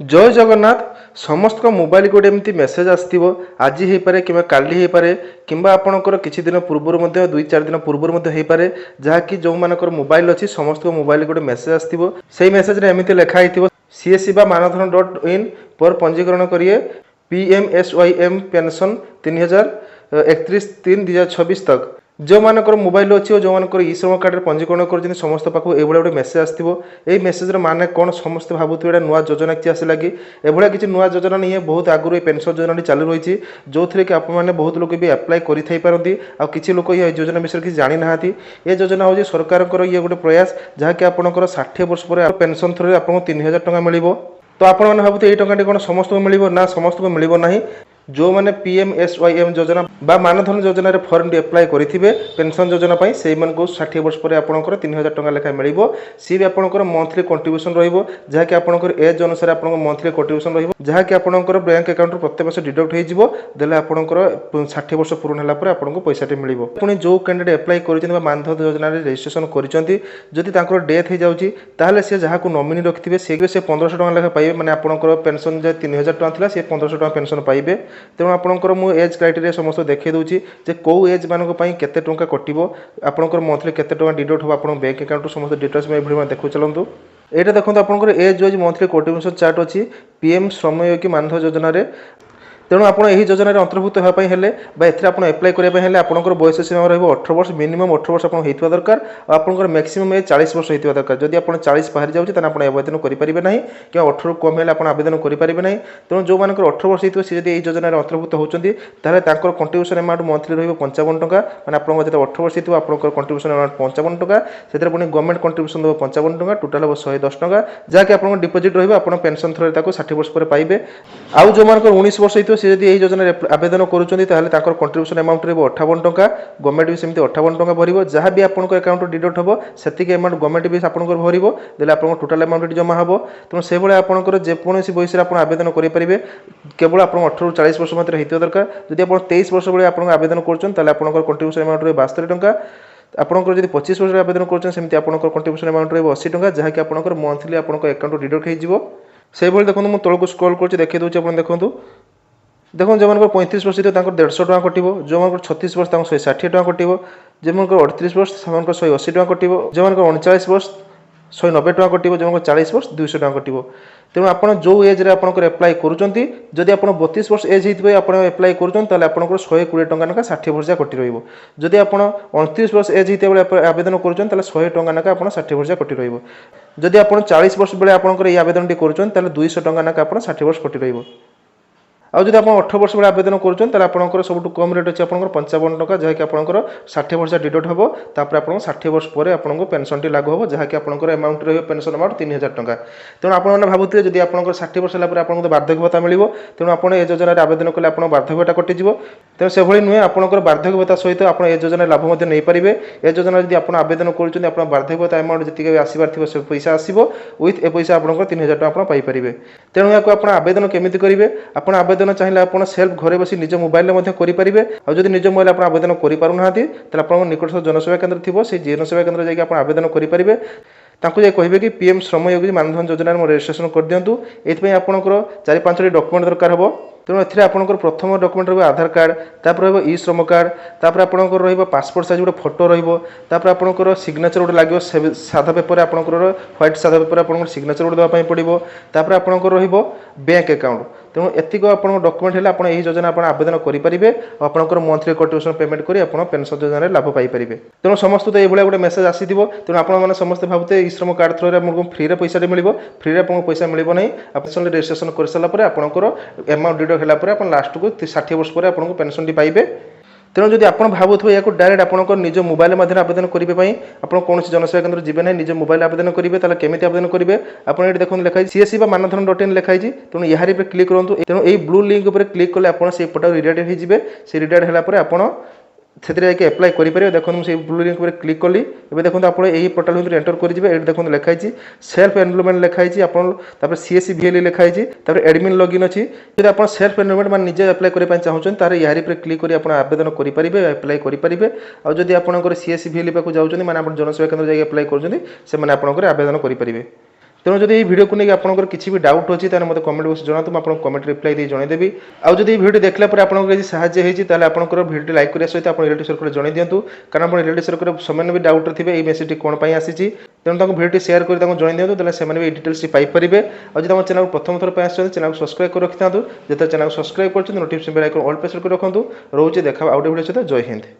जय जगन्नाथ समस्त मोबाइल गोटे एमती मेसेज आसो आज हो पारे कि काली हो पारे कि आपंकर किसी दिन पूर्व दुई चार दिन पूर्व हो पारे जहाँकि जो मानकर मोबाइल अच्छी समस्त मोबाइल गोटे मेसेज आसो से मेसेज एमती लिखाई सीएससी मानधन .in पर पंजीकरण करिए PM-SYM पेंशन 3031/3/2026 तक जो मानकर मोबाइल अच्छी और जो मानकर ई-श्रम कार्ड पंजीकरण कर समस्त पाक ये गोटे मेसेज आसो ये मेसेजर माने कौन समस्त भावुवे एटा नुआ योजना किसी आसला कि एभलिया किसी नुआ योजना नहीं है। बहुत आगुरी पेंशन योजना चालू रही जो थे कि आपने बहुत लोग भी अप्लाई करें आ किसी लोग ये योजना विषय किसी जानी ना ये योजना हूँ सरकार ये गोटे प्रयास जहाँकि आपंकर 60 वर्ष पर पेंशन थ्रू आपको 3000 टका मिल तो आप भावते ये टंका कौन समस्त को मिल ना समस्त को मिल ना जो मैंने PM-SYM योजना बा मानधन योजना रे फॉर्म टी अप्लाई करेंगे पेंशन योजना से 60 वर्ष पर आपंकर 3000 टका लेखा मिल सी भी आपंकर मंथली कंट्रीब्यूशन रहाँकि आपंकर एज अनुसार आप मंथली कंट्रीब्यूशन रहाँकि आपंकर बैंक अकाउंट प्रत्येक मास डिडक्ट होदेले आपंकर 60 वर्ष पूर्ण होगापर आपको पैसा मिल पुणी जो कैंडिडेट अप्लाई कर मानधन योजना रजिस्ट्रेशन कर डेथ हो जाए सी जहाँ को नॉमिनी रखिथे से 1500 टका लेखा पाइबे मैंने आपंकर पेंशन जब 3000 टका था सी 1500 टका पेंशन पाइबे तेणु आपंकर मुझे एज क्राइटेरिया समस्त देखा दूसरी कौ एज मानक केते टंका कटो आपंकर मंथली केते टंका डिडक्ट हो आप बैंक अकाउंट समस्त डिटेल्स में देखु चलतु यहाँ देखो आपंकर age wise monthly contribution chart अच्छी PM-SYM मानधन योजना तेणु आप योजना अंतर्भुक्त होगापी एप्लाई करने आपंकर बयस सीमा रही 18 वर्ष मिनिमम 18 वर्ष होता दरकार आपंकर मैक्सिमम एज 40 वर्ष होता दरकार जदि आप 40 बाहरी जाऊँगी आप आवेदन करेंगे ना कि 18 कम है आवेदन करेंगे ना तेणु जो मान 18 वर्ष होती है सी योजना अंतर्भुक्त होती कंट्रीब्यूशन अमाउंट मंथली रही 55 टका मैंने आप 18 वर्ष होती आपंकर कंट्रीब्यूशन अमाउंट 55 टका से गवर्नमेंट कंट्रीब्यूशन देव 55 टका टोटाल हम 110 टका जहाँकि आप डिपोजिट रही आप पेंशन थ्रू 60 वर्ष पर पाइबे आउ जो मान 19 वर्ष होती सी यदि योजना आवेदन कर कंट्रीब्यूशन अमाउंट रही 58 टका गवर्नमेंट भी सेमती 58 टका भर जहाँ भी आपंक अकाउंट डिडक्ट हम से अमाउंट गवर्नमेंट भी आपंकर भरदे आप टोटाल अमाउंट जमा हम तेणु से भाई आपंकर जेकोसी बयस आप आवेदन करेंगे केवल आप 18 40 वर्ष मध्य होता दरकार जब आप 23 वर्ष भाई आप आवेदन कर कंट्रीब्यूशन अमाउंट रही 72 टका आपंकर जब 25 वर्ष आवेदन करते आपंकर कंट्रीब्यूशन अमाउंट रही 80 टका जहाँकि आपंकर मंथली आप अकाउंट डिडक्ट हो देखो मुझे तौक स्क्रॉल कर देखी दूसरी आप देखो देखो जो मान 35 वर्ष 150 टका कटो जो मान 36 वर्ष 160 टका कटो जो मान 38 वर्ष 180 टका कटो जो मान 39 वर्ष 190 टका कटो जो मान 40 वर्ष 200 टका कटो तेणु आप जो एज अप्लाई करुँच जदि आप 32 वर्ष एज होते आप अप्लाई करें आपंकर 120 टका ना 60 वर्ष कटि रही आप 29 वर्ष एज होते आवेदन करें 100 टका ना आप 60 वर्ष कटि रही आप 40 वर्ष बेले आपंकर ये आवेदन करें 200 टका ना आप 60 वर्ष कटि रही आउ जब आप 18 वर्ष बेले आवेदन करें आपंकर सब कम रेट अच्छे 55 टका जहाँकि आपंकर 60 वर्ष डिडक्ट हम तापर आप 60 वर्ष पर आपको पेंशन टी लागू हम जहाँकि आपंकर अमाउंट रही पेंशन अमाउंट 3000 टका तेणु आपने भावुए जब आपंकर 60 वर्ष है आपको वार्धक्य भत्ता मिल तेणु आप योजना आवेदन कले आप वार्धक्यटा कटिज तेणु से भाई नुहे आपंकर वार्धक्य भत्ता सहित आप योजना लाभ नहीं पारे ए योजना जब आप आवेदन कर वार्धक्य भत्ता अमाउंट जी आसबार थी से पैसा आसो विथ ए पैसा आपंकर 3000 टका पाइपर तेणु यहाँ आप आवेदन केमी करेंगे आप आवेदन चाहिए आप सेल्फ घरे बस निज मोबाइल करेंगे और जब निज मोबाइल आप आवेदन करें आप निकटस्थ जनसेवा केन्द्र थी से जनसेवा केन्द्र जाकि आवेदन करेंगे कहे कि PM-SYM मानधन योजना रजिस्ट्रेशन कर दिंतु ये आपंकर 4-5 डॉक्यूमेंट दरकार हम तेणु ए आपंकर प्रथम डॉक्यूमेंट रही आधार कार्ड तापर E-श्रम कार्ड तापर आपंकर रही पासपोर्ट साइज गोटे फोटो रहा आपंकर सिग्नेचर गोटे लगे साधा पेपर आपंकर व्हाइट साधा पेपर आप सिग्नेचर गोटे देवाई पड़ो तापर आपंकर रही बैंक अकाउंट तेणु एतिक आप डॉक्यूमेंट है आप योजना आप आवेदन करेंगे आपंकर मंथली कंट्रीब्यूशन पेमेंट कर पेंशन योजना लाभ पाइपर तेणु समस्त तो ये गोटे मेसेज आसी तेणु आपने समस्ते भावते E-श्रम कार्ड थ्रू आपको फ्री पैसा मिल फ्री आपको पैसा मिल ना पेंशन रजिस्ट्रेशन कर सारापर आपंकर अमाउंट डिडक्ट है लास्ट को 60 वर्ष पर आपको पेंशन टी पाइबे तेणु जब आप भावुए या डायरेक्ट आप निज मोबाइल माध्यम आवेदन करने आप कौन जनसेवा केन्द्र जी ना निज मोबाइल आवेदन करेंगे केमी आवेदन करेंगे आप ये देखते लिखाई सीएससी मानधन .in लिखाई तेणु यहाँ क्लिक करूँ तेणु ये ब्लू लिंक पर क्लिक कले आप पटा रिडायरेक्ट होते से रिडायरेक्ट होगापर आप से अप्लाई करेंगे देखो मुझे ब्लू लिंक पर क्लिक कली ए देखो आप यही पोर्टाल भर एंटर करेंगे ये देखो लिखाई सेल्फ एनरोलमेंट लिखाई आप सीएससी VLE लिखाई एडमिन लॉगिन अच्छी जब आप सेल्फ एनरोलमेंट मान निजे अप्लाई करने चाहते तार यहाँ पर क्लिक कर आवेदन करेंगे अप्लाई करेंगे और जब आपंकर सीएससी VLE पाक जाऊँच मैंने आप जनसेवा केन्द्र जाकि अप्लाई करेंगे आवेदन करेंगे तेणु जब भिडियो को लेकिन आपंकर किसी भी डाउट अच्छी ताले मतलब कमेंट बॉक्स जनातु मैं आपको कमेंट रिप्लाई दे जनईदेवी आउ जब भिडियो देखला पर आपको किसी साहाଯ୍य होती है आपंकर भिडियो लाइक करने सहित आप रिलेटिव सर्कल जन दिंतु कारण आप रिलेटिव सर्कल समय भी डाउट थे ये मेसेज कौन आसी तेणु भिडियो शेयर कर जन दिंतु से डिटेल्स पाइपर और जब चैनल प्रथम थर आस चैनल सब्सक्राइब कर रखी था जो चैनल सब्सक्राइब कर notification bell icon all press कर रखु रोचे देखा आउट भिडियो सहित जय हिंद।